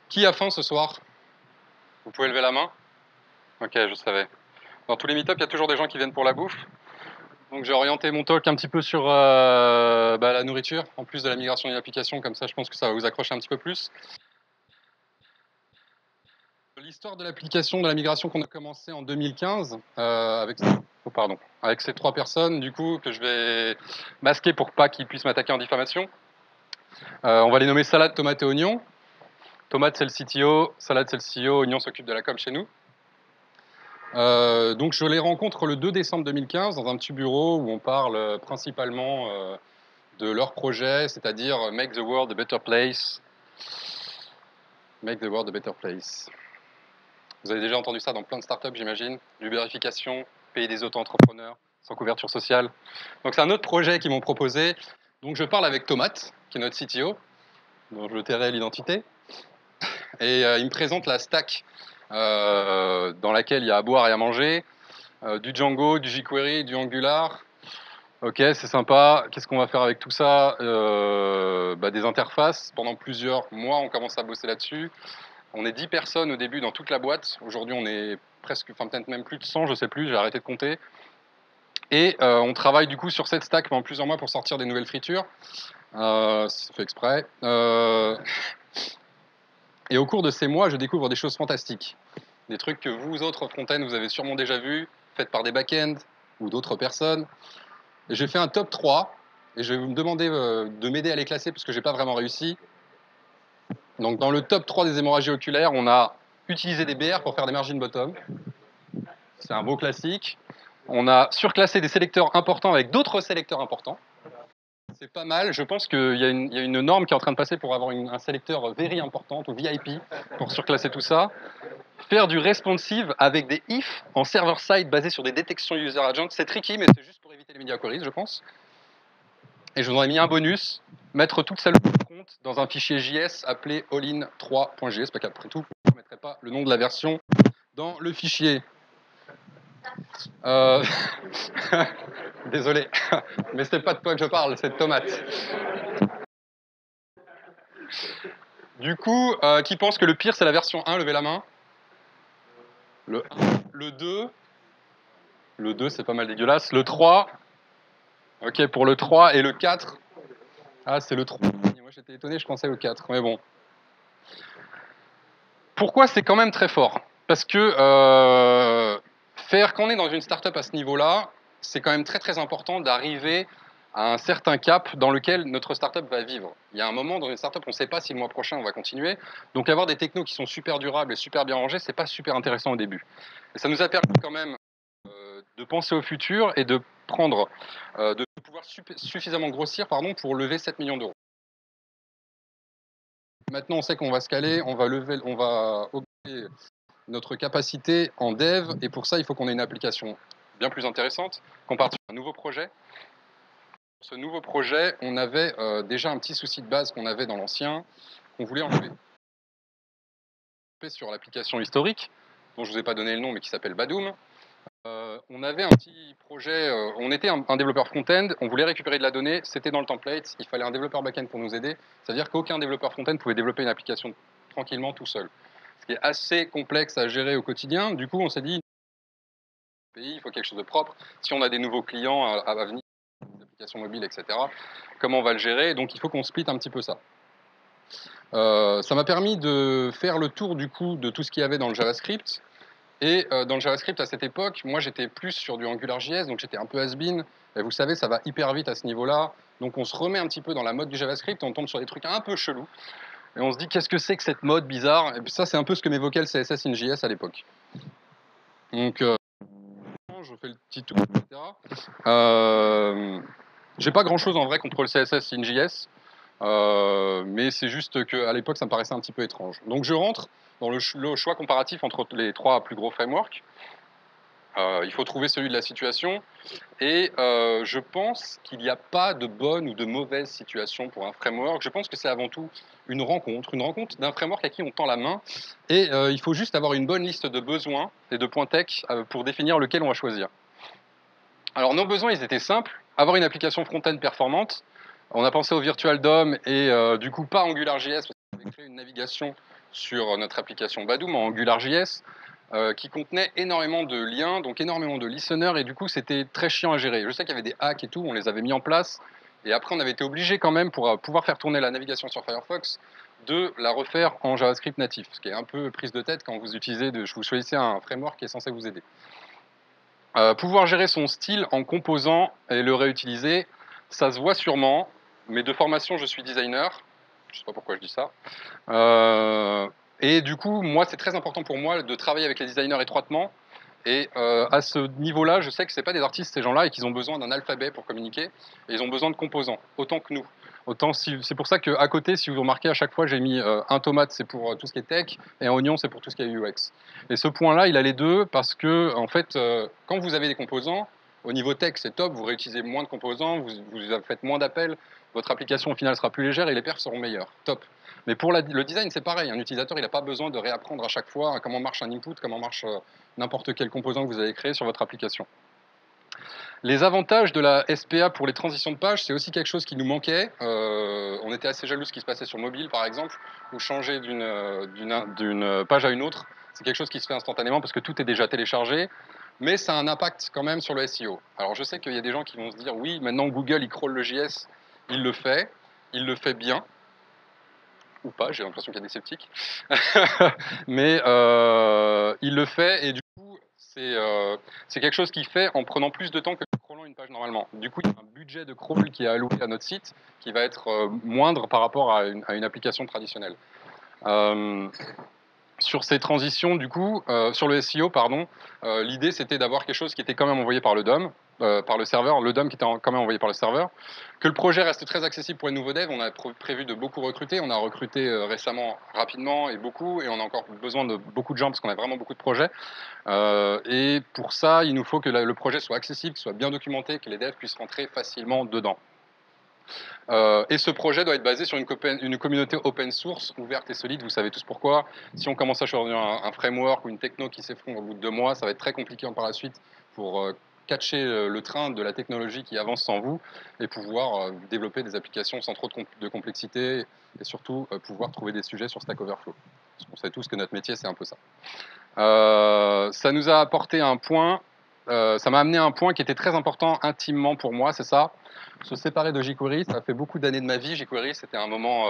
Qui a faim ce soir? Vous pouvez lever la main? Ok, je savais. Dans tous les meet-up, il y a toujours des gens qui viennent pour la bouffe. Donc j'ai orienté mon talk un petit peu sur la nourriture, en plus de la migration et l'application, comme ça je pense que ça va vous accrocher un petit peu plus. L'histoire de l'application, de la migration qu'on a commencé en 2015, avec ces 3 personnes, du coup, que je vais masquer pour pas qu'ils puissent m'attaquer en diffamation. On va les nommer Salade, Tomate et Oignon. Tomate, c'est le CTO, Salade, c'est le CEO, Oignon s'occupe de la com chez nous. Donc je les rencontre le 2 décembre 2015 dans un petit bureau où on parle principalement de leur projet, c'est-à-dire Make the World a Better Place. Make the World a Better Place. Vous avez déjà entendu ça dans plein de startups, j'imagine. L'ubérification, payer des auto-entrepreneurs sans couverture sociale. Donc c'est un autre projet qu'ils m'ont proposé. Donc je parle avec Tomate, qui est notre CTO, dont je tairai l'identité. Et il me présente la stack dans laquelle il y a à boire et à manger, du Django, du jQuery, du Angular. Ok, c'est sympa. Qu'est-ce qu'on va faire avec tout ça? Des interfaces. Pendant plusieurs mois, on commence à bosser là-dessus. On est 10 personnes au début dans toute la boîte. Aujourd'hui, on est presque, enfin peut-être même plus de 100, je sais plus, j'ai arrêté de compter. Et on travaille du coup sur cette stack pendant plusieurs mois pour sortir des nouvelles features. C'est fait exprès. Et au cours de ces mois, je découvre des choses fantastiques. Des trucs que vous autres front-end, vous avez sûrement déjà vus, faites par des back-ends ou d'autres personnes. Et j'ai fait un top 3, et je vais vous demander de m'aider à les classer, parce que j'ai pas vraiment réussi. Donc dans le top 3 des hémorragies oculaires, on a utilisé des BR pour faire des margin bottom. C'est un beau classique. On a surclassé des sélecteurs importants avec d'autres sélecteurs importants. C'est pas mal. Je pense qu'il y a une norme qui est en train de passer pour avoir un sélecteur very important ou VIP pour surclasser tout ça. Faire du responsive avec des if en server-side basé sur des détections user agent. C'est tricky, mais c'est juste pour éviter les media queries, je pense. Et je vous en ai mis un bonus. Mettre toute celle de compte dans un fichier JS appelé allin3.js. Parce qu'après tout, je ne mettrai pas le nom de la version dans le fichier. Désolé, mais c'est pas de toi que je parle, c'est de Tomate. Du coup, qui pense que le pire c'est la version 1, levez la main. Le 1, le 2. Le 2 c'est pas mal dégueulasse. Le 3. Ok, pour le 3 et le 4. Ah, c'est le 3. Moi j'étais étonné, je pensais au 4, mais bon. Pourquoi c'est quand même très fort? Parce que quand on est dans une startup à ce niveau-là, c'est quand même très très important d'arriver à un certain cap dans lequel notre startup va vivre. Il y a un moment dans une startup, on ne sait pas si le mois prochain on va continuer. Donc avoir des technos qui sont super durables et super bien rangés, c'est pas super intéressant au début. Et ça nous a permis quand même de penser au futur et de prendre, de pouvoir suffisamment grossir pour lever 7 millions d'euros. Maintenant, on sait qu'on va se caler, on va augmenter notre capacité en dev, et pour ça, il faut qu'on ait une application bien plus intéressante, qu'on parte sur un nouveau projet. Pour ce nouveau projet, on avait déjà un petit souci de base qu'on avait dans l'ancien, qu'on voulait enlever. Sur l'application historique, dont je ne vous ai pas donné le nom, mais qui s'appelle Badoom, on avait un petit projet, on était un développeur front-end, on voulait récupérer de la donnée, c'était dans le template, il fallait un développeur back-end pour nous aider, c'est-à-dire qu'aucun développeur front-end pouvait développer une application tranquillement tout seul. Ce qui est assez complexe à gérer au quotidien, du coup on s'est dit, il faut quelque chose de propre, si on a des nouveaux clients à venir, des applications mobiles, etc., comment on va le gérer, donc il faut qu'on split un petit peu ça. Ça m'a permis de faire le tour du coup de tout ce qu'il y avait dans le JavaScript. Et dans le JavaScript à cette époque, moi j'étais plus sur du AngularJS, donc j'étais un peu has-been. Et vous savez, ça va hyper vite à ce niveau-là. Donc on se remet un petit peu dans la mode du JavaScript, on tombe sur des trucs un peu chelous. Et on se dit, qu'est-ce que c'est que cette mode bizarre? Et puis ça, c'est un peu ce que m'évoquait le CSS in JS à l'époque. Donc, je fais le petit tour, etc. J'ai pas grand-chose en vrai contre le CSS in JS. Mais c'est juste qu'à l'époque, ça me paraissait un petit peu étrange. Donc je rentre dans le choix comparatif entre les 3 plus gros frameworks. Il faut trouver celui de la situation. Et je pense qu'il n'y a pas de bonne ou de mauvaise situation pour un framework. Je pense que c'est avant tout une rencontre d'un framework à qui on tend la main. Et il faut juste avoir une bonne liste de besoins et de points tech pour définir lequel on va choisir. Alors nos besoins, ils étaient simples. Avoir une application front-end performante. On a pensé au Virtual DOM et du coup pas AngularJS, parce que avait créé une navigation sur notre application Badoom en AngularJS qui contenait énormément de liens, donc énormément de listeners, et du coup c'était très chiant à gérer. Je sais qu'il y avait des hacks et tout, on les avait mis en place, et après on avait été obligé quand même, pour pouvoir faire tourner la navigation sur Firefox, de la refaire en JavaScript natif, ce qui est un peu prise de tête quand vous vous choisissez un framework qui est censé vous aider. Pouvoir gérer son style en composant et le réutiliser, ça se voit sûrement, mais de formation je suis designer, je ne sais pas pourquoi je dis ça. Et du coup, moi, c'est très important pour moi de travailler avec les designers étroitement. Et à ce niveau-là, je sais que ce pas des artistes, ces gens-là, et qu'ils ont besoin d'un alphabet pour communiquer. Et ils ont besoin de composants, autant que nous. C'est pour ça qu'à côté, si vous remarquez, à chaque fois, j'ai mis un tomate, c'est pour tout ce qui est tech, et un oignon, c'est pour tout ce qui est UX. Et ce point-là, il a les deux parce que, en fait, quand vous avez des composants, au niveau tech, c'est top, vous réutilisez moins de composants, vous faites moins d'appels, votre application au final sera plus légère et les perfs seront meilleurs. Top. Mais pour le design, c'est pareil. Un utilisateur, il n'a pas besoin de réapprendre à chaque fois comment marche un input, comment marche n'importe quel composant que vous avez créé sur votre application. Les avantages de la SPA pour les transitions de page, c'est aussi quelque chose qui nous manquait. On était assez jaloux de ce qui se passait sur mobile, par exemple, où changer d'une page à une autre, c'est quelque chose qui se fait instantanément parce que tout est déjà téléchargé, mais ça a un impact quand même sur le SEO. Alors je sais qu'il y a des gens qui vont se dire, oui, maintenant Google, il crawl le JS, il le fait bien, ou pas, j'ai l'impression qu'il y a des sceptiques, mais il le fait et du coup, c'est quelque chose qu'il fait en prenant plus de temps que crawlant une page normalement. Du coup, il y a un budget de crawl qui est alloué à notre site qui va être moindre par rapport à une application traditionnelle. Sur ces transitions, du coup, sur le SEO, pardon, l'idée c'était d'avoir quelque chose qui était quand même envoyé par le DOM, par le serveur, le DOM qui était quand même envoyé par le serveur, que le projet reste très accessible pour les nouveaux devs. On a prévu de beaucoup recruter, on a recruté récemment rapidement et beaucoup, et on a encore besoin de beaucoup de gens parce qu'on a vraiment beaucoup de projets. Et pour ça, il nous faut que le projet soit accessible, qu'il soit bien documenté, que les devs puissent rentrer facilement dedans. Et ce projet doit être basé sur une communauté open source, ouverte et solide. Vous savez tous pourquoi. Si on commence à choisir un framework ou une techno qui s'effondre au bout de 2 mois, ça va être très compliqué par la suite pour catcher le train de la technologie qui avance sans vous et pouvoir développer des applications sans trop de complexité et surtout pouvoir trouver des sujets sur Stack Overflow. Parce qu'on sait tous que notre métier, c'est un peu ça. Ça nous a apporté un point, ça m'a amené à un point qui était très important intimement pour moi, c'est ça. Se séparer de jQuery, ça a fait beaucoup d'années de ma vie. jQuery, c'était un moment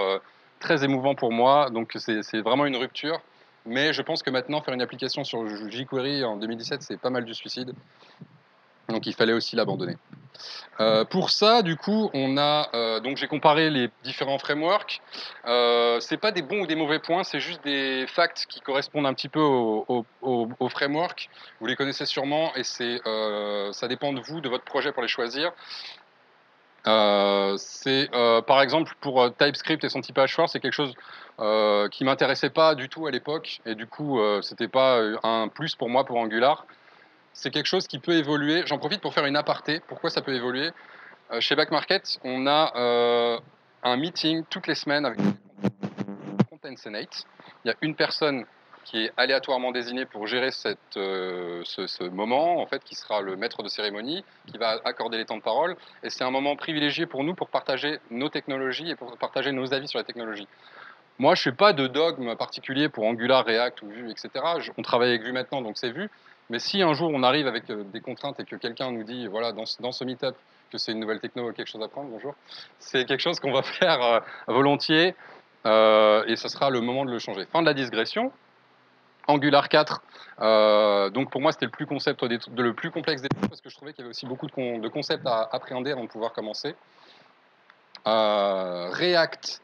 très émouvant pour moi, donc c'est vraiment une rupture. Mais je pense que maintenant, faire une application sur jQuery en 2017, c'est pas mal du suicide. Donc il fallait aussi l'abandonner. Pour ça, du coup, donc j'ai comparé les différents frameworks. C'est pas des bons ou des mauvais points, c'est juste des facts qui correspondent un petit peu au framework. Vous les connaissez sûrement et ça dépend de vous, de votre projet pour les choisir. Par exemple pour TypeScript et son typage fort, c'est quelque chose qui m'intéressait pas du tout à l'époque et du coup c'était pas un plus pour moi pour Angular. C'est quelque chose qui peut évoluer. J'en profite pour faire une aparté. Pourquoi ça peut évoluer? Chez Back Market, on a un meeting toutes les semaines avec Content Senate. Il y a une personne qui est aléatoirement désignée pour gérer ce moment, en fait, qui sera le maître de cérémonie, qui va accorder les temps de parole. Et c'est un moment privilégié pour nous pour partager nos technologies et pour partager nos avis sur les technologies. Moi, je ne fais pas de dogme particulier pour Angular, React ou Vue, etc. On travaille avec Vue maintenant, donc c'est Vue. Mais si un jour on arrive avec des contraintes et que quelqu'un nous dit, voilà, dans ce meet-up, que c'est une nouvelle techno, quelque chose à prendre, bonjour, c'est quelque chose qu'on va faire volontiers et ce sera le moment de le changer. Fin de la digression. Angular 4, donc pour moi c'était le plus complexe des deux parce que je trouvais qu'il y avait aussi beaucoup de concepts à appréhender avant de pouvoir commencer. React,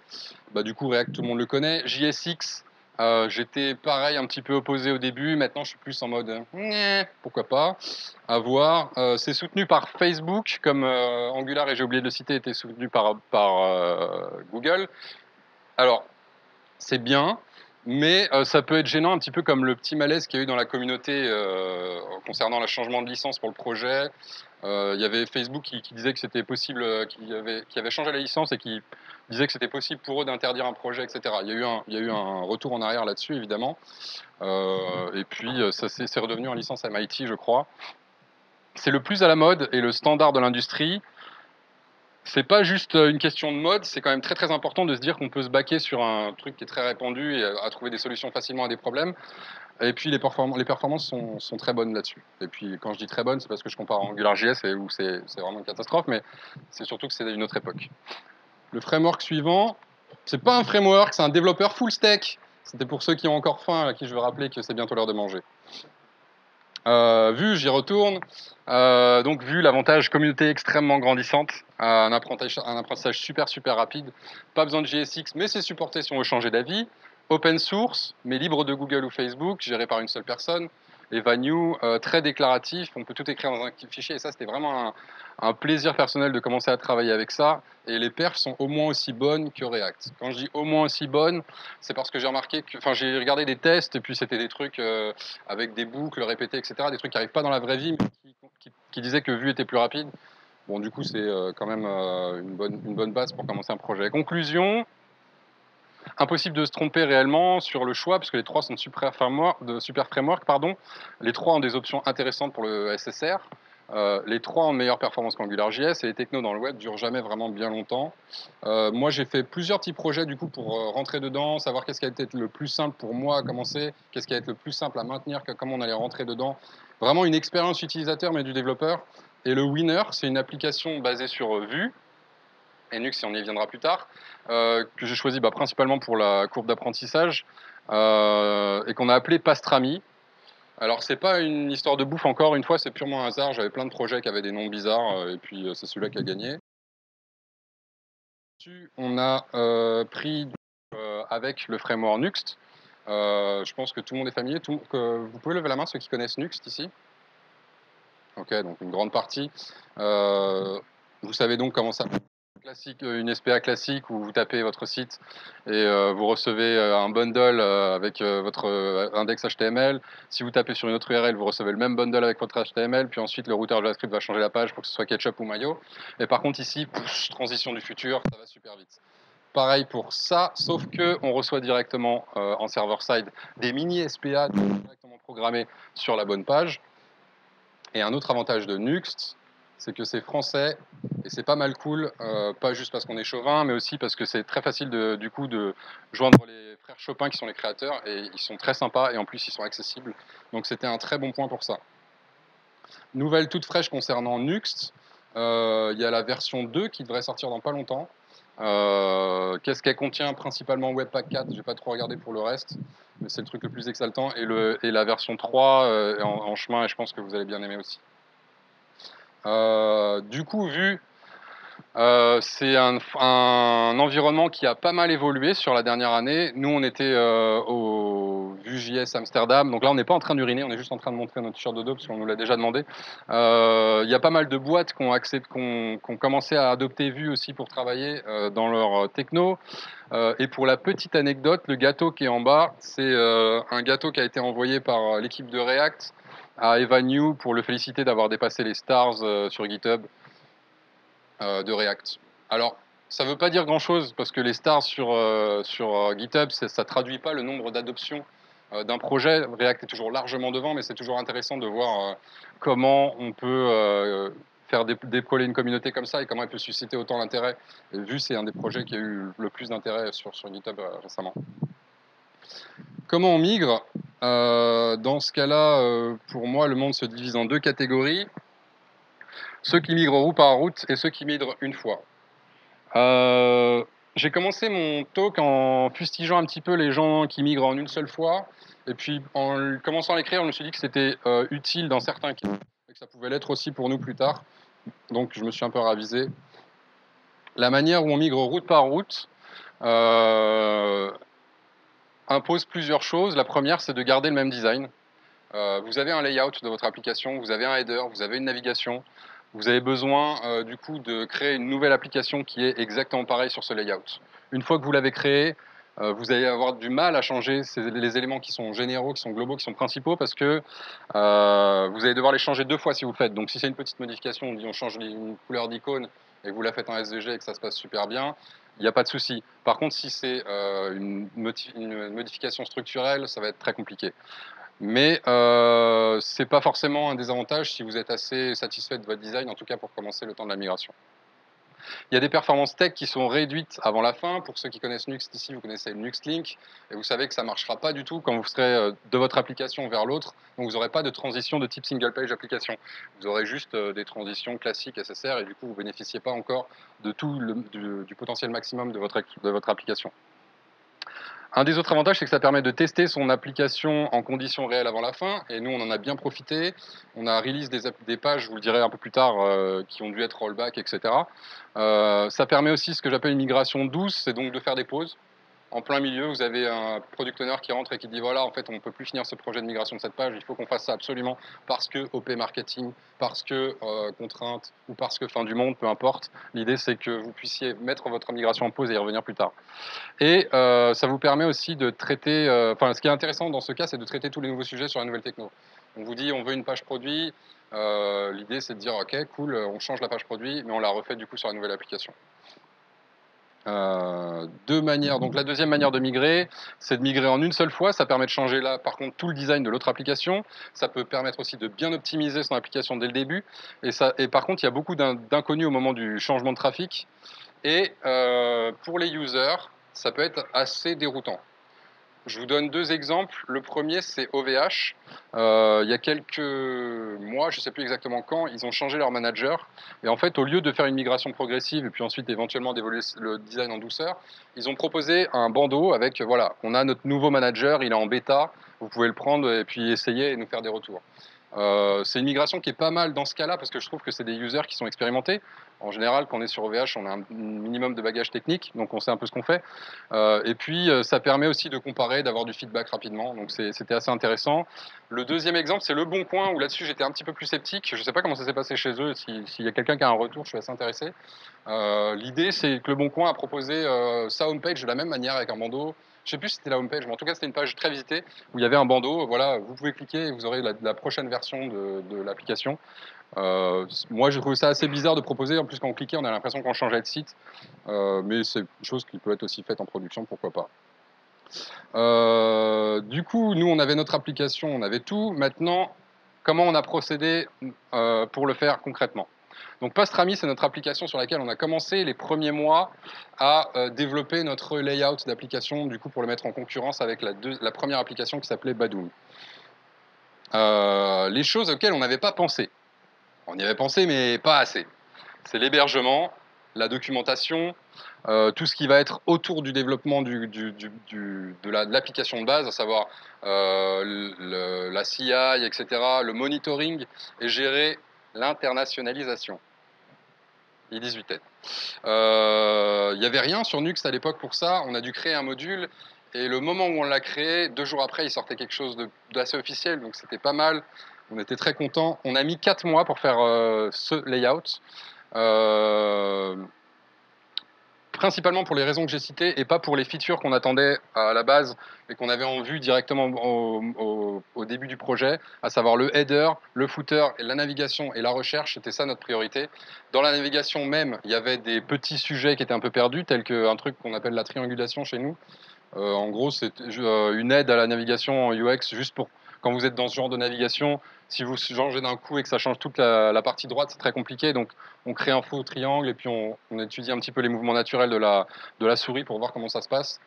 bah, du coup React tout le monde le connaît. JSX, j'étais pareil un petit peu opposé au début, maintenant je suis plus en mode pourquoi pas, à voir. C'est soutenu par Facebook, comme Angular, et j'ai oublié de le citer, était soutenu par Google. Alors, c'est bien, mais ça peut être gênant, un petit peu comme le petit malaise qu'il y a eu dans la communauté concernant le changement de licence pour le projet. Il y avait Facebook qui disait que c'était possible, qui avait changé la licence et qui disait que c'était possible pour eux d'interdire un projet, etc. Il y a eu un retour en arrière là-dessus, évidemment. Et puis, c'est redevenu en licence MIT, je crois. C'est le plus à la mode et le standard de l'industrie. c'est pas juste une question de mode, c'est quand même très très important de se dire qu'on peut se baquer sur un truc qui est très répandu et à trouver des solutions facilement à des problèmes. Et puis les performances sont très bonnes là-dessus. Et puis quand je dis très bonnes, c'est parce que je compare à AngularJS et où c'est vraiment une catastrophe, mais c'est surtout que c'est une autre époque. Le framework suivant, c'est pas un framework, c'est un développeur full stack. C'était pour ceux qui ont encore faim, à qui je veux rappeler que c'est bientôt l'heure de manger. Vue, j'y retourne. Donc Vue, l'avantage communauté extrêmement grandissante, un apprentissage super super rapide. Pas besoin de JSX, mais c'est supporté si on veut changer d'avis. Open source, mais libre de Google ou Facebook, géré par une seule personne. Et Vanu, très déclaratif, on peut tout écrire dans un fichier. Et ça, c'était vraiment un plaisir personnel de commencer à travailler avec ça. Et les perfs sont au moins aussi bonnes que React. Quand je dis au moins aussi bonnes, c'est parce que j'ai remarqué que, enfin, j'ai regardé des tests et puis c'était des trucs avec des boucles répétées, etc. Des trucs qui n'arrivent pas dans la vraie vie, mais qui disaient que Vue était plus rapide. Bon, du coup, c'est quand même une bonne base pour commencer un projet. Conclusion, impossible de se tromper réellement sur le choix, parce que les trois sont de super framework, pardon. Les trois ont des options intéressantes pour le SSR. Les trois ont de meilleures performances qu'AngularJS et les technos dans le web durent jamais vraiment bien longtemps. Moi, j'ai fait plusieurs petits projets du coup pour rentrer dedans, savoir qu'est-ce qui a été le plus simple pour moi à commencer, qu'est-ce qui a été le plus simple à maintenir, comment on allait rentrer dedans. Vraiment une expérience utilisateur mais du développeur. Et le Winner, c'est une application basée sur Vue, et Nux, et on y viendra plus tard, que j'ai choisi principalement pour la courbe d'apprentissage, et qu'on a appelé Pastrami. Alors, c'est pas une histoire de bouffe encore une fois, c'est purement un hasard. J'avais plein de projets qui avaient des noms bizarres, et puis c'est celui-là qui a gagné. On a pris avec le framework Nuxt. Je pense que tout le monde est familier. Vous pouvez lever la main ceux qui connaissent Nuxt ici. Ok, donc une grande partie. Vous savez donc comment ça classique, une SPA classique où vous tapez votre site et vous recevez un bundle avec votre index HTML. Si vous tapez sur une autre URL, vous recevez le même bundle avec votre HTML, puis ensuite le routeur JavaScript va changer la page pour que ce soit Ketchup ou Mayo. Et par contre ici, transition du futur, ça va super vite. Pareil pour ça, sauf que on reçoit directement en server-side des mini SPA directement programmés sur la bonne page. Et un autre avantage de Nuxt, c'est que c'est français et c'est pas mal cool, pas juste parce qu'on est chauvin, mais aussi parce que c'est très facile du coup de joindre les frères Chopin qui sont les créateurs et ils sont très sympas et en plus ils sont accessibles. Donc c'était un très bon point pour ça. Nouvelle toute fraîche concernant Nuxt, il y a la version 2 qui devrait sortir dans pas longtemps. Qu'est-ce qu'elle contient principalement Webpack 4, j'ai pas trop regardé pour le reste, mais c'est le truc le plus exaltant. Et la version 3 est en chemin et je pense que vous allez bien aimer aussi. Du coup, Vue, c'est un environnement qui a pas mal évolué sur la dernière année. Nous, on était au Vue.js Amsterdam. Donc là, on n'est pas en train d'uriner, on est juste en train de montrer notre t-shirt de dos parce qu'on nous l'a déjà demandé. Il y a pas mal de boîtes qui ont commencé à adopter Vue aussi pour travailler dans leur techno. Et pour la petite anecdote, le gâteau qui est en bas, c'est un gâteau qui a été envoyé par l'équipe de React à Evan New pour le féliciter d'avoir dépassé les stars sur GitHub de React. Alors, ça ne veut pas dire grand-chose parce que les stars sur GitHub, ça ne traduit pas le nombre d'adoptions d'un projet. React est toujours largement devant, mais c'est toujours intéressant de voir comment on peut faire déployer une communauté comme ça et comment elle peut susciter autant d'intérêt. Et Vue, c'est un des projets qui a eu le plus d'intérêt sur GitHub récemment. Comment on migre Dans ce cas-là, pour moi, le monde se divise en deux catégories. Ceux qui migrent route par route et ceux qui migrent une fois. J'ai commencé mon talk en fustigeant un petit peu les gens qui migrent en une seule fois. Et puis, en commençant à l'écrire, je me suis dit que c'était utile dans certains cas et que ça pouvait l'être aussi pour nous plus tard. Donc, je me suis un peu ravisé. La manière où on migre route par route impose plusieurs choses. La première, c'est de garder le même design. Vous avez un layout de votre application, vous avez un header, vous avez une navigation. Vous avez besoin du coup de créer une nouvelle application qui est exactement pareille sur ce layout. Une fois que vous l'avez créé, vous allez avoir du mal à changer les éléments qui sont généraux, qui sont globaux, qui sont principaux, parce que vous allez devoir les changer deux fois si vous le faites. Donc si c'est une petite modification, on dit on change une couleur d'icône et vous la faites en SVG et que ça se passe super bien, il n'y a pas de souci. Par contre, si c'est une modification structurelle, ça va être très compliqué. Mais c'est pas forcément un désavantage si vous êtes assez satisfait de votre design, en tout cas pour commencer le temps de la migration. Il y a des performances tech qui sont réduites avant la fin. Pour ceux qui connaissent Nuxt ici, vous connaissez le Nuxt Link, et vous savez que ça ne marchera pas du tout quand vous serez de votre application vers l'autre. Donc vous n'aurez pas de transition de type single page application. Vous aurez juste des transitions classiques SSR, et du coup vous ne bénéficiez pas encore de tout du potentiel maximum de votre application. Un des autres avantages, c'est que ça permet de tester son application en conditions réelles avant la fin, et nous, on en a bien profité. On a release des pages, je vous le dirai un peu plus tard, qui ont dû être rollback, etc. Ça permet aussi ce que j'appelle une migration douce, c'est donc de faire des pauses. En plein milieu, vous avez un product owner qui rentre et qui dit voilà, en fait, on ne peut plus finir ce projet de migration de cette page, il faut qu'on fasse ça absolument parce que OP marketing, parce que contrainte ou parce que fin du monde, peu importe. L'idée, c'est que vous puissiez mettre votre migration en pause et y revenir plus tard. Et ça vous permet aussi de traiter, enfin, ce qui est intéressant dans ce cas, c'est de traiter tous les nouveaux sujets sur la nouvelle techno. On vous dit, on veut une page produit. L'idée, c'est de dire, OK, cool, on change la page produit, mais on la refait du coup sur la nouvelle application. Deux manières. Donc la deuxième manière de migrer, c'est de migrer en une seule fois. Ça permet de changer là, par contre, tout le design de l'autre application. Ça peut permettre aussi de bien optimiser son application dès le début. Et par contre, il y a beaucoup d'inconnus au moment du changement de trafic. Et pour les users, ça peut être assez déroutant. Je vous donne deux exemples. Le premier, c'est OVH. Il y a quelques mois, je ne sais plus exactement quand, ils ont changé leur manager. Et en fait, au lieu de faire une migration progressive et puis ensuite éventuellement d'évoluer le design en douceur, ils ont proposé un bandeau avec, voilà, on a notre nouveau manager, il est en bêta, vous pouvez le prendre et puis essayer et nous faire des retours. C'est une migration qui est pas mal dans ce cas-là parce que je trouve que c'est des users qui sont expérimentés. En général, quand on est sur OVH, on a un minimum de bagage technique, donc on sait un peu ce qu'on fait. Et puis, ça permet aussi de comparer, d'avoir du feedback rapidement. Donc, c'était assez intéressant. Le deuxième exemple, c'est Le Bon Coin, où là-dessus, j'étais un petit peu plus sceptique. Je ne sais pas comment ça s'est passé chez eux. S'il y a quelqu'un qui a un retour, je suis assez intéressé. L'idée, c'est que Le Bon Coin a proposé sa homepage de la même manière avec un bandeau. Je ne sais plus si c'était la homepage, mais en tout cas, c'était une page très visitée où il y avait un bandeau. Voilà, vous pouvez cliquer et vous aurez la prochaine version de l'application. Moi, j'ai trouvé ça assez bizarre de proposer. En plus, quand on cliquait, on a l'impression qu'on changeait de site. Mais c'est une chose qui peut être aussi faite en production, pourquoi pas. Du coup, nous, on avait notre application, on avait tout. Maintenant, comment on a procédé pour le faire concrètement? Donc Pastrami, c'est notre application sur laquelle on a commencé les premiers mois à développer notre layout d'application, du coup, pour le mettre en concurrence avec la première application qui s'appelait Badoom. Les choses auxquelles on n'avait pas pensé. On y avait pensé, mais pas assez. C'est l'hébergement, la documentation, tout ce qui va être autour du développement de l'application de base, à savoir la CI, etc., le monitoring, et gérer l'internationalisation. I18N. Il n'y avait rien sur Nuxt à l'époque pour ça. On a dû créer un module. Et le moment où on l'a créé, 2 jours après, il sortait quelque chose d'assez officiel. Donc c'était pas mal. On était très contents. On a mis 4 mois pour faire ce layout. Principalement pour les raisons que j'ai citées et pas pour les features qu'on attendait à la base et qu'on avait en vue directement au début du projet, à savoir le header, le footer, et la navigation et la recherche, c'était ça notre priorité. Dans la navigation même, il y avait des petits sujets qui étaient un peu perdus, tels qu'un truc qu'on appelle la triangulation chez nous. En gros, c'est une aide à la navigation en UX juste pour quand vous êtes dans ce genre de navigation. Si vous changez d'un coup et que ça change toute la partie droite, c'est très compliqué. Donc, on crée un faux triangle et puis on étudie un petit peu les mouvements naturels de la souris pour voir comment ça se passe.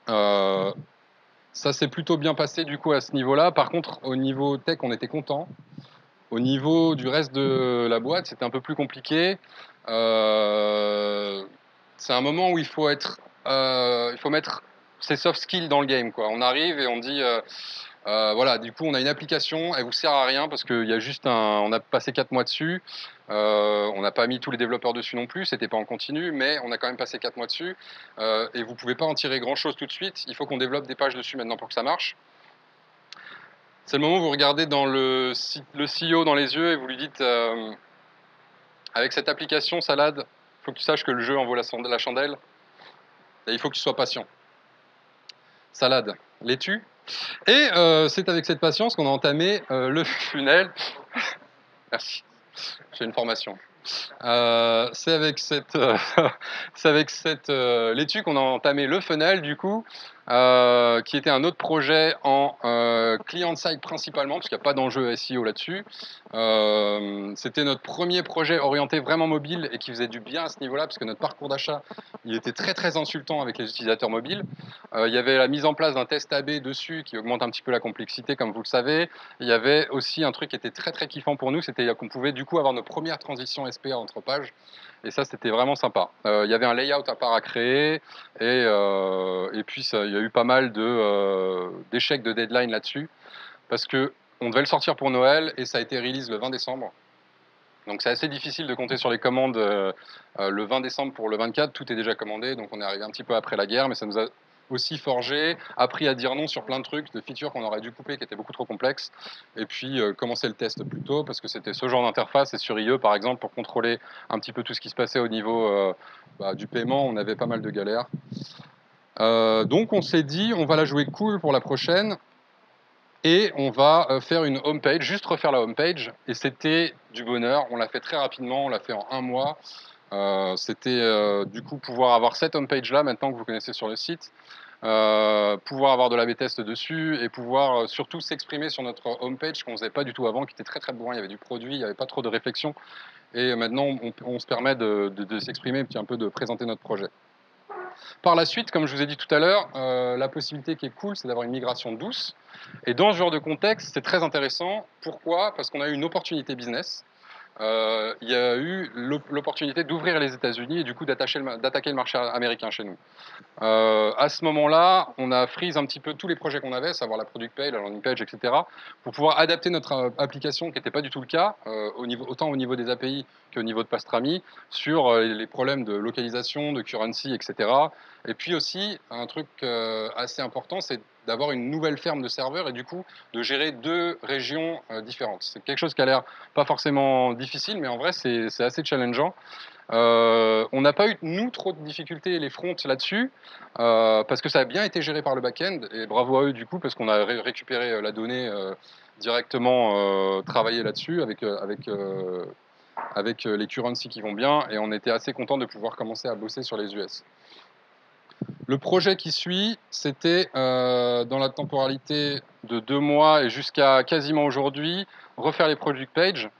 Ça s'est plutôt bien passé du coup à ce niveau-là. Par contre, au niveau tech, on était content. Au niveau du reste de la boîte, c'était un peu plus compliqué. C'est un moment où il faut mettre ses soft skills dans le game, quoi. On arrive et on dit, voilà, du coup, on a une application, elle vous sert à rien parce qu'il y a juste on a passé 4 mois dessus. On n'a pas mis tous les développeurs dessus non plus, c'était pas en continu, mais on a quand même passé 4 mois dessus. Et vous pouvez pas en tirer grand chose tout de suite. Il faut qu'on développe des pages dessus maintenant pour que ça marche. C'est le moment où vous regardez dans le CEO dans les yeux et vous lui dites avec cette application Salade, il faut que tu saches que le jeu en vaut la chandelle et il faut que tu sois patient. Salade, l'es-tu? Et c'est avec cette patience qu'on a entamé le funnel. Merci, j'ai une formation. C'est avec cette, c'est avec cette laitue qu'on a entamé le funnel, du coup, qui était un autre projet en client-side principalement, parce qu'il n'y a pas d'enjeu SEO là-dessus. C'était notre premier projet orienté vraiment mobile et qui faisait du bien à ce niveau-là, parce que notre parcours d'achat, il était très très insultant avec les utilisateurs mobiles. Il y avait la mise en place d'un test AB dessus qui augmente un petit peu la complexité, comme vous le savez. Il y avait aussi un truc qui était très très kiffant pour nous, c'était qu'on pouvait du coup avoir nos premières transitions SPA entre pages. Et ça, c'était vraiment sympa. Il y avait un layout à part à créer et puis ça, il y a eu pas mal d'échecs de deadline là-dessus parce que on devait le sortir pour Noël et ça a été release le 20 décembre. Donc c'est assez difficile de compter sur les commandes le 20 décembre pour le 24. Tout est déjà commandé, donc on est arrivé un petit peu après la guerre, mais ça nous a aussi forgé, appris à dire non sur plein de trucs, de features qu'on aurait dû couper qui étaient beaucoup trop complexes, et puis commencer le test plus tôt parce que c'était ce genre d'interface. Et sur IE par exemple, pour contrôler un petit peu tout ce qui se passait au niveau du paiement, on avait pas mal de galères. Donc on s'est dit, on va la jouer cool pour la prochaine. Et on va faire une homepage, juste refaire la homepage. Et c'était du bonheur. On l'a fait très rapidement, on l'a fait en un mois. C'était du coup pouvoir avoir cette homepage là maintenant que vous connaissez sur le site, pouvoir avoir de l'A/B test dessus et pouvoir surtout s'exprimer sur notre homepage qu'on faisait pas du tout avant, qui était très très bourrin. Il y avait du produit, il n'y avait pas trop de réflexion. Et maintenant, on se permet de s'exprimer et puis un peu de présenter notre projet. Par la suite, comme je vous ai dit tout à l'heure, la possibilité qui est cool, c'est d'avoir une migration douce. Et dans ce genre de contexte, c'est très intéressant. Pourquoi? Parce qu'on a eu une opportunité business. Il y a eu l'opportunité d'ouvrir les États-Unis et du coup d'attaquer le marché américain chez nous. À ce moment-là, on a freeze un petit peu tous les projets qu'on avait, savoir la product page, la landing page, etc., pour pouvoir adapter notre application, qui n'était pas du tout le cas, autant au niveau des API qu'au niveau de Pastrami, sur les problèmes de localisation, de currency, etc. Et puis aussi, un truc assez important, c'est d'avoir une nouvelle ferme de serveurs et du coup de gérer deux régions différentes. C'est quelque chose qui a l'air pas forcément difficile, mais en vrai c'est assez challengeant. On n'a pas eu, nous, trop de difficultés les fronts là-dessus, parce que ça a bien été géré par le back-end, et bravo à eux du coup, parce qu'on a récupéré la donnée directement, travaillé là-dessus avec les currencies qui vont bien, et on était assez content de pouvoir commencer à bosser sur les US. Le projet qui suit, c'était dans la temporalité de 2 mois et jusqu'à quasiment aujourd'hui, refaire les product pages.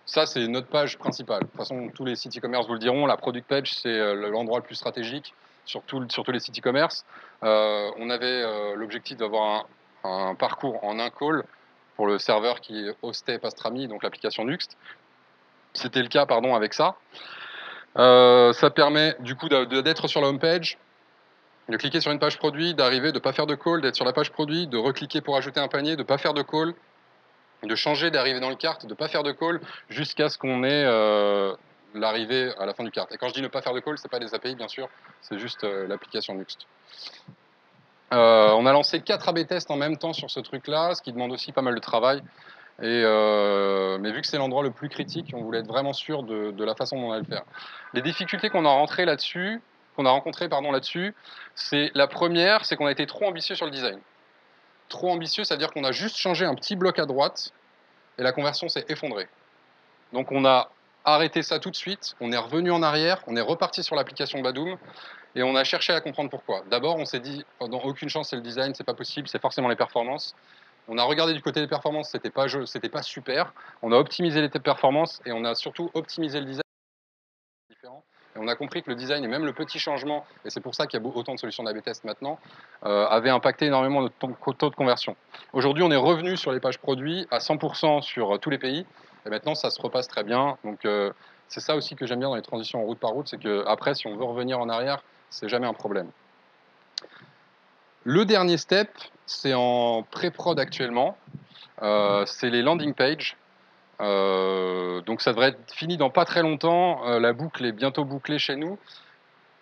Ça, c'est notre page principale. De toute façon, tous les sites e-commerce vous le diront, la product page, c'est l'endroit le plus stratégique sur tous les sites e-commerce. On avait l'objectif d'avoir un parcours en un call pour le serveur qui hostait Pastrami, donc l'application Nuxt. C'était le cas, pardon, avec ça. Ça permet du coup d'être sur la home page, de cliquer sur une page produit, d'arriver, de ne pas faire de call, d'être sur la page produit, de recliquer pour ajouter un panier, de ne pas faire de call, de changer, d'arriver dans le cart, de ne pas faire de call, jusqu'à ce qu'on ait l'arrivée à la fin du cart. Et quand je dis ne pas faire de call, c'est pas les API bien sûr, c'est juste l'application Nuxt. On a lancé 4 A/B tests en même temps sur ce truc-là, ce qui demande aussi pas mal de travail. Mais vu que c'est l'endroit le plus critique, on voulait être vraiment sûr de la façon dont on allait le faire. Les difficultés qu'on a rencontrées là-dessus, c'est la première, c'est qu'on a été trop ambitieux sur le design. Trop ambitieux, c'est-à-dire qu'on a juste changé un petit bloc à droite et la conversion s'est effondrée. Donc on a arrêté ça tout de suite, on est revenu en arrière, on est reparti sur l'application Badoom et on a cherché à comprendre pourquoi. D'abord, on s'est dit, dans aucune chance c'est le design, c'est pas possible, c'est forcément les performances. On a regardé du côté des performances, c'était pas super. On a optimisé les performances et on a surtout optimisé le design différent. Et on a compris que le design et même le petit changement, et c'est pour ça qu'il y a autant de solutions d'A/B test maintenant, avait impacté énormément notre taux de conversion. Aujourd'hui, on est revenu sur les pages produits à 100% sur tous les pays, et maintenant ça se repasse très bien. Donc c'est ça aussi que j'aime bien dans les transitions en route par route, c'est que après, si on veut revenir en arrière, c'est jamais un problème. Le dernier step, c'est en pré-prod actuellement, c'est les landing pages. Donc ça devrait être fini dans pas très longtemps. La boucle est bientôt bouclée chez nous.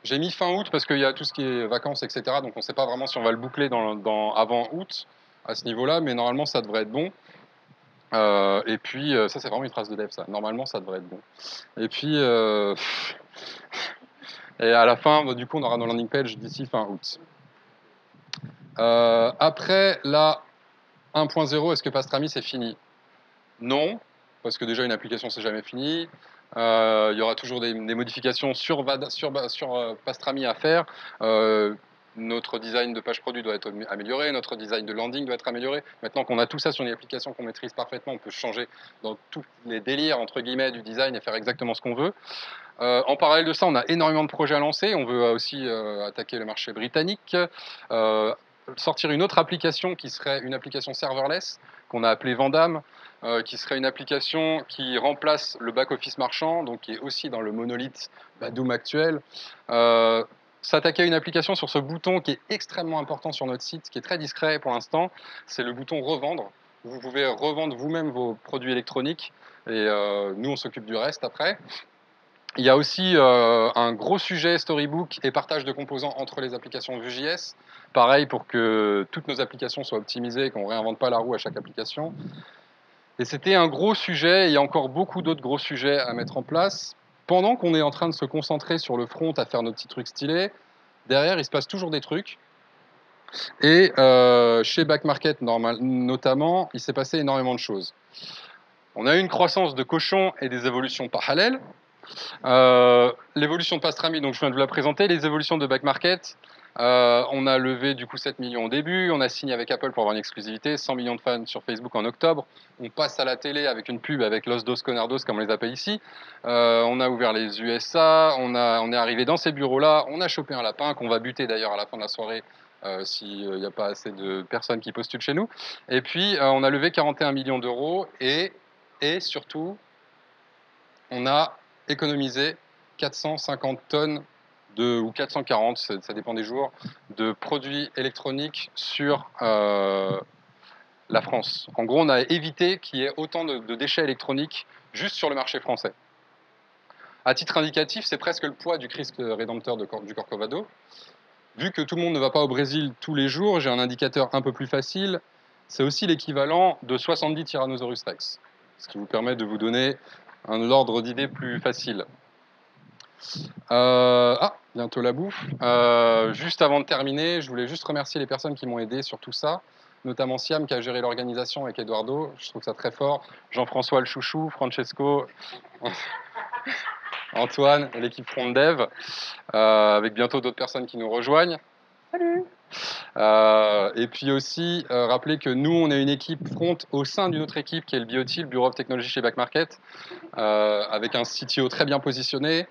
J'ai mis fin août parce qu'il y a tout ce qui est vacances, etc. Donc on ne sait pas vraiment si on va le boucler avant août à ce niveau-là, mais normalement ça devrait être bon. Et puis ça c'est vraiment une trace de dev ça. Normalement ça devrait être bon. Et puis et à la fin, du coup on aura nos landing page d'ici fin août. Après la 1.0, est-ce que Pastrami c'est fini? Non. parce que déjà une application c'est jamais fini. Il y aura toujours des modifications sur Pastrami à faire. Notre design de page produit doit être amélioré, notre design de landing doit être amélioré. Maintenant qu'on a tout ça sur une application qu'on maîtrise parfaitement, on peut changer dans tous les délires entre guillemets du design et faire exactement ce qu'on veut. En parallèle de ça, on a énormément de projets à lancer. On veut aussi attaquer le marché britannique, sortir une autre application qui serait une application serverless qu'on a appelée Vandam, qui serait une application qui remplace le back-office marchand, donc qui est aussi dans le monolithe Badoom actuel. S'attaquer à une application sur ce bouton qui est extrêmement important sur notre site, qui est très discret pour l'instant, c'est le bouton revendre. Vous pouvez revendre vous-même vos produits électroniques et nous on s'occupe du reste après. Il y a aussi un gros sujet Storybook et partage de composants entre les applications Vue.js. Pareil pour que toutes nos applications soient optimisées et qu'on ne réinvente pas la roue à chaque application. Et c'était un gros sujet, et il y a encore beaucoup d'autres gros sujets à mettre en place. Pendant qu'on est en train de se concentrer sur le front à faire nos petits trucs stylés, derrière il se passe toujours des trucs. Et chez Back Market notamment, il s'est passé énormément de choses. On a eu une croissance de cochons et des évolutions parallèles. L'évolution de Pastrami, donc je viens de vous la présenter. Les évolutions de Back Market, on a levé du coup 7 millions au début. On a signé avec Apple pour avoir une exclusivité, 100 millions de fans sur Facebook en octobre. On passe à la télé avec une pub avec Los Dos Conardos, comme on les appelle ici. On a ouvert les USA. On est arrivé dans ces bureaux-là. On a chopé un lapin qu'on va buter d'ailleurs à la fin de la soirée. S'il n'y a pas assez de personnes qui postulent chez nous. Et puis, on a levé 41 millions d'euros et surtout, on a économisé 450 tonnes ou 440, ça dépend des jours, de produits électroniques sur la France. En gros, on a évité qu'il y ait autant de déchets électroniques juste sur le marché français. À titre indicatif, c'est presque le poids du Christ rédempteur du Corcovado. Vu que tout le monde ne va pas au Brésil tous les jours, j'ai un indicateur un peu plus facile. C'est aussi l'équivalent de 70 Tyrannosaurus Rex, ce qui vous permet de vous donner un ordre d'idée plus facile. Bientôt la bouffe. Juste avant de terminer, je voulais juste remercier les personnes qui m'ont aidé sur tout ça, notamment Siam qui a géré l'organisation avec Eduardo. Je trouve ça très fort. Jean-François le chouchou, Francesco, Antoine, l'équipe Front Dev, avec bientôt d'autres personnes qui nous rejoignent. Salut. Et puis aussi, rappeler que nous, on a une équipe front au sein d'une autre équipe qui est le BOT, le Bureau of Technology chez Back Market, avec un CTO très bien positionné.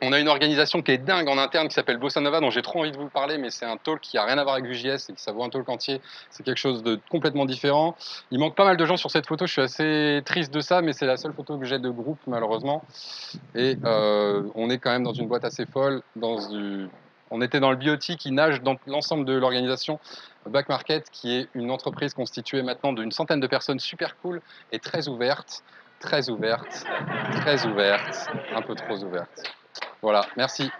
On a une organisation qui est dingue en interne qui s'appelle Bossa Nova, dont j'ai trop envie de vous parler, mais c'est un talk qui n'a rien à voir avec Vue.js et qui ça vaut un talk entier. C'est quelque chose de complètement différent. Il manque pas mal de gens sur cette photo, je suis assez triste de ça, mais c'est la seule photo que j'ai de groupe, malheureusement. Et on est quand même dans une boîte assez folle, on était dans le BOT qui nage dans l'ensemble de l'organisation Back Market, qui est une entreprise constituée maintenant d'une centaine de personnes super cool et très ouverte, un peu trop ouverte. Voilà, merci.